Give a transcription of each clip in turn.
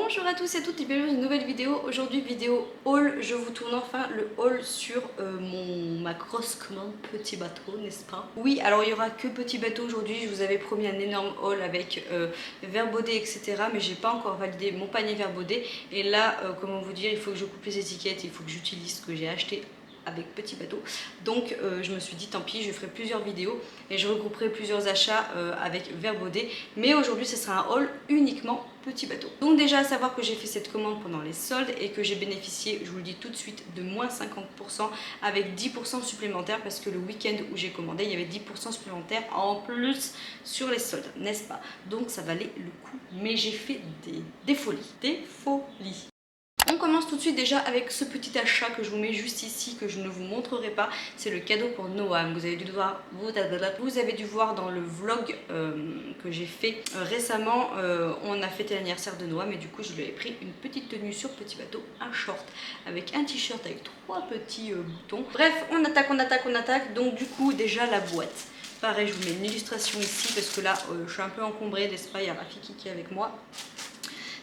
Bonjour à tous et à toutes et bienvenue dans une nouvelle vidéo. Aujourd'hui vidéo haul, je vous tourne enfin le haul sur ma grosse commande petit bateau, n'est-ce pas? Oui, alors il y aura que petit bateau aujourd'hui, je vous avais promis un énorme haul avec verre baudet etc. Mais j'ai pas encore validé mon panier verre baudet. Et là, comment vous dire, il faut que je coupe les étiquettes, il faut que j'utilise ce que j'ai acheté avec petit bateau. Donc je me suis dit tant pis, je ferai plusieurs vidéos et je regrouperai plusieurs achats avec verre baudet. Mais aujourd'hui ce sera un haul uniquement petit bateau. Donc déjà à savoir que j'ai fait cette commande pendant les soldes et que j'ai bénéficié, je vous le dis tout de suite, de moins 50% avec 10% supplémentaires parce que le week-end où j'ai commandé, il y avait 10% supplémentaires en plus sur les soldes, n'est-ce pas? Donc ça valait le coup. Mais j'ai fait des folies, des folies. On commence tout de suite déjà avec ce petit achat que je vous mets juste ici, que je ne vous montrerai pas. C'est le cadeau pour Noam. Vous avez dû voir dans le vlog que j'ai fait récemment. On a fêté l'anniversaire de Noam et du coup je lui ai pris une petite tenue sur petit bateau, un short avec un t-shirt avec 3 petits boutons. Bref, on attaque. Donc du coup déjà la boîte. Pareil, je vous mets une illustration ici parce que là je suis un peu encombrée, n'est-ce pas? Il y a Rafiki qui est avec moi.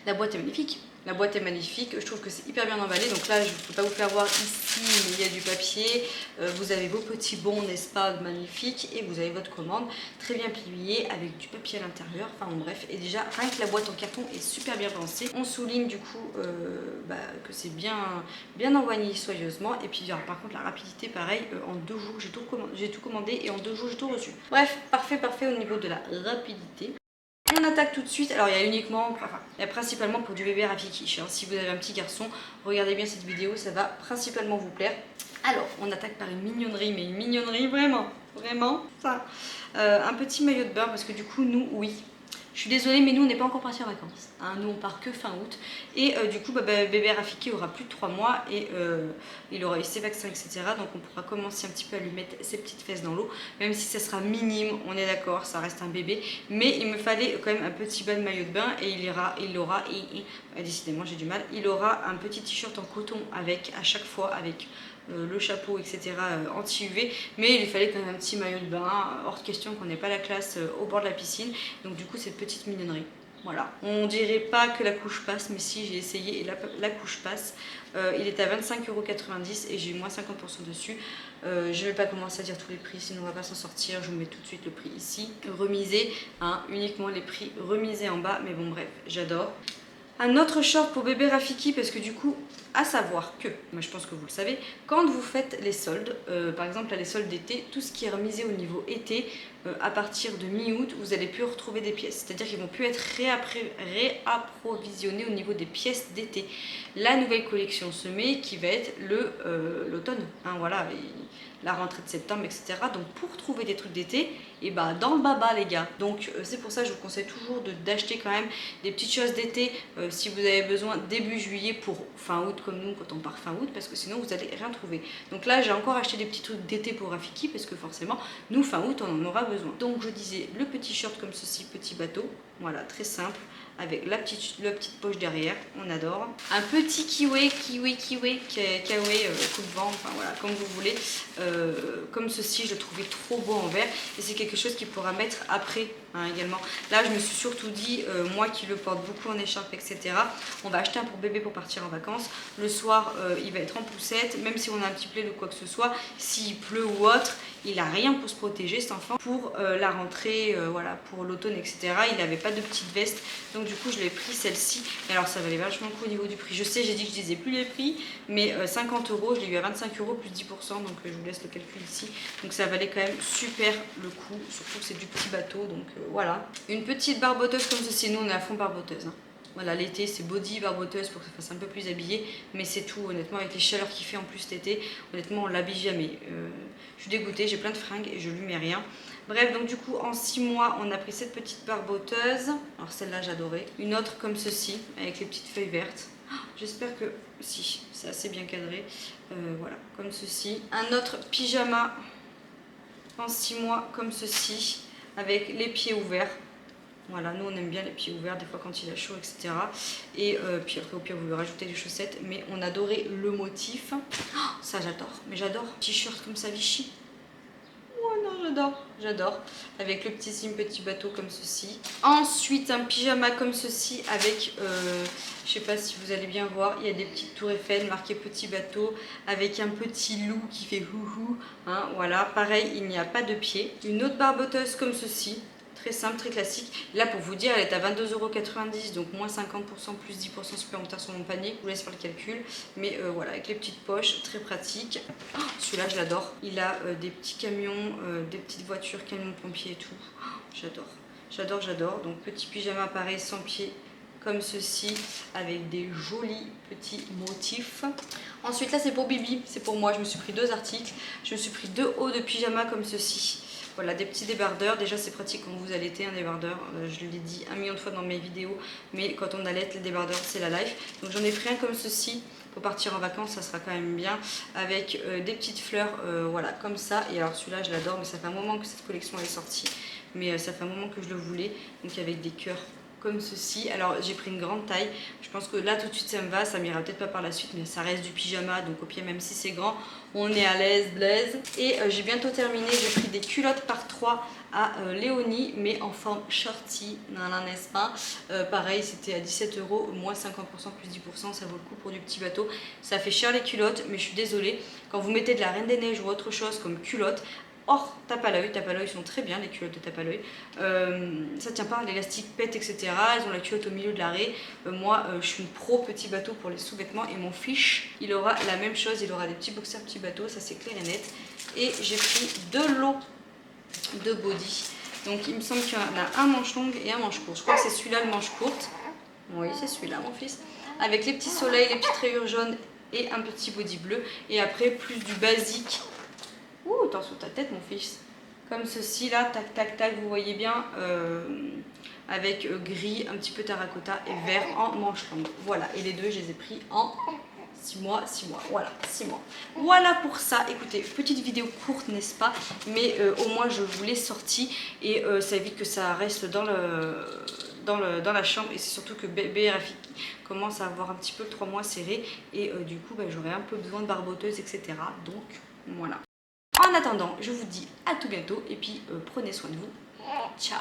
La boîte est magnifique. La boîte est magnifique, je trouve que c'est hyper bien emballé. Donc là, je ne peux pas vous faire voir ici, mais il y a du papier. Vous avez vos petits bons, n'est-ce pas, magnifiques. Et vous avez votre commande, très bien pliée, avec du papier à l'intérieur. Enfin bon, bref, et déjà, rien que la boîte en carton est super bien pensée. On souligne du coup que c'est bien envoyé soigneusement. Et puis, par contre, la rapidité, pareil, en 2 jours, j'ai tout commandé et en 2 jours, j'ai tout reçu. Bref, parfait au niveau de la rapidité. On attaque tout de suite. Alors il y a principalement pour du bébé Rafiki. Hein. Si vous avez un petit garçon, regardez bien cette vidéo, ça va principalement vous plaire. Alors on attaque par une mignonnerie, mais une mignonnerie vraiment ça. Un petit maillot de bain parce que du coup nous, oui. Je suis désolée, mais nous on n'est pas encore partis en vacances. Hein. Nous on part que fin août. Et du coup, bébé Rafiki aura plus de 3 mois et il aura eu ses vaccins, etc. Donc on pourra commencer un petit peu à lui mettre ses petites fesses dans l'eau. Même si ça sera minime, on est d'accord, ça reste un bébé. Mais il me fallait quand même un petit bas de maillot de bain et décidément j'ai du mal. Il aura un petit t-shirt en coton avec, à chaque fois, avec le chapeau, etc. Anti-UV, mais il fallait quand même un petit maillot de bain, hors de question qu'on n'ait pas la classe au bord de la piscine, donc du coup cette petite mignonnerie. Voilà, on dirait pas que la couche passe, mais si j'ai essayé et la couche passe. Il est à 25,90 € et j'ai eu moins 50% dessus. Je vais pas commencer à dire tous les prix, sinon on va pas s'en sortir. Je vous mets tout de suite le prix ici, remisé, hein, uniquement les prix remisés en bas, mais bon bref, j'adore. Un autre short pour bébé Rafiki parce que du coup, à savoir que, moi je pense que vous le savez, quand vous faites les soldes, par exemple là, les soldes d'été, tout ce qui est remisé au niveau été, à partir de mi-août, vous allez plus retrouver des pièces. C'est-à-dire qu'ils vont plus être réapprovisionnés au niveau des pièces d'été. La nouvelle collection se met qui va être l'automne. Hein, voilà, la rentrée de septembre, etc. Donc pour trouver des trucs d'été, et bah dans le baba les gars. Donc c'est pour ça que je vous conseille toujours d'acheter quand même des petites choses d'été si vous avez besoin début juillet pour fin août comme nous quand on part fin août, parce que sinon vous allez rien trouver. Donc là j'ai encore acheté des petits trucs d'été pour Rafiki parce que forcément nous fin août on en aura besoin. Donc je disais le petit short comme ceci, petit bateau, voilà, très simple, avec la petite poche derrière, on adore. Un petit kiwi, coup de vent, enfin voilà, comme vous voulez. Comme ceci, je le trouvais trop beau en vert et c'est quelque chose qu'il pourra mettre après hein, également. Là, je me suis surtout dit, moi qui le porte beaucoup en écharpe, etc., on va acheter un pour bébé pour partir en vacances. Le soir, il va être en poussette, même si on a un petit plaid ou quoi que ce soit, s'il pleut ou autre, il n'a rien pour se protéger cet enfant. Pour la rentrée, voilà, pour l'automne, etc., il n'avait pas de petite veste. Donc du coup, je l'ai pris celle-ci. Et alors, ça valait vachement le coup au niveau du prix. Je sais, j'ai dit que je disais plus les prix, mais 50 €, je l'ai eu à 25 € plus 10%. Donc je vous laisse le calcul ici. Donc ça valait quand même super le coup. Surtout que c'est du petit bateau. Donc voilà. Une petite barboteuse comme ceci. Nous, on est à fond barboteuse. Hein. Voilà, l'été c'est body, barboteuse pour que ça fasse un peu plus habillé, mais c'est tout, honnêtement, avec les chaleurs qu'il fait en plus cet été, honnêtement on l'habille jamais. Je suis dégoûtée, j'ai plein de fringues et je lui mets rien. Bref, donc du coup en 6 mois on a pris cette petite barboteuse, alors celle-là j'adorais, une autre comme ceci, avec les petites feuilles vertes. J'espère que si, c'est assez bien cadré, voilà, comme ceci. Un autre pyjama en 6 mois comme ceci, avec les pieds ouverts. Voilà, nous on aime bien les pieds ouverts des fois quand il a chaud, etc. Et puis après au pire vous pouvez rajouter des chaussettes, mais on adorait le motif. Oh, ça j'adore, mais j'adore. T-shirt comme ça Vichy. Oh non, j'adore. Avec le petit signe petit bateau comme ceci. Ensuite, un pyjama comme ceci avec, je sais pas si vous allez bien voir, il y a des petites tours Eiffel marquées petit bateau avec un petit loup qui fait houhou. Hein, voilà, pareil, il n'y a pas de pied. Une autre barboteuse comme ceci. Très simple, très classique. Là, pour vous dire, elle est à 22,90 €, donc moins 50%, plus 10% supplémentaire sur mon panier. Je vous laisse faire le calcul. Mais voilà, avec les petites poches, très pratique. Oh, celui-là, je l'adore. Il a des petits camions, des petites voitures, camions pompiers et tout. Oh, j'adore, j'adore, j'adore. Donc, petit pyjama pareil, sans pied, comme ceci, avec des jolis petits motifs. Ensuite, là, c'est pour Bibi, c'est pour moi. Je me suis pris 2 articles. Je me suis pris 2 hauts de pyjama comme ceci. Voilà, des petits débardeurs. Déjà, c'est pratique quand vous allaitez un débardeur. Je l'ai dit 1 million de fois dans mes vidéos, mais quand on allaite, les débardeurs, c'est la life. Donc, j'en ai pris un comme ceci. Pour partir en vacances, ça sera quand même bien. Avec des petites fleurs, voilà, comme ça. Et alors, celui-là, je l'adore, mais ça fait un moment que cette collection est sortie. Mais ça fait un moment que je le voulais. Donc, avec des cœurs comme ceci. Alors j'ai pris une grande taille, je pense que là tout de suite ça me va, ça m'ira peut-être pas par la suite, mais ça reste du pyjama, donc au pied même si c'est grand, on est à l'aise, blaise. Et j'ai bientôt terminé, j'ai pris des culottes par 3 à Léonie, mais en forme shorty, n'est-ce pas? Pareil, c'était à 17 €, moins 50%, plus 10%, ça vaut le coup pour du petit bateau. Ça fait cher les culottes, mais je suis désolée, quand vous mettez de la Reine des Neiges ou autre chose comme culotte, hors tape à l'œil sont très bien, les culottes de tape à l'œil. Ça tient pas, l'élastique pète, etc. Elles ont la culotte au milieu de l'arrêt. Moi, je suis une pro petit bateau pour les sous-vêtements et mon fiche, il aura la même chose, il aura des petits boxers petit bateau, ça c'est clair et net. Et j'ai pris 2 lots de body. Donc il me semble qu'il y en a un manche longue et un manche court. Je crois que c'est celui-là le manche courte. Oui, c'est celui-là mon fils. Avec les petits soleils, les petites rayures jaunes et un petit body bleu. Et après, plus du basique. Ouh, t'en sous ta tête mon fils. Comme ceci là, tac tac tac, vous voyez bien, avec gris, un petit peu terracotta et vert en manche longue. Voilà, et les deux je les ai pris en 6 mois, voilà, 6 mois. Voilà pour ça, écoutez, petite vidéo courte n'est-ce pas, mais au moins je vous l'ai sorti et ça évite que ça reste dans la chambre, et c'est surtout que bébé Rafik commence à avoir un petit peu le 3 mois serré et du coup bah, j'aurai un peu besoin de barboteuse, etc. Donc voilà. En attendant, je vous dis à tout bientôt et puis prenez soin de vous. Ciao!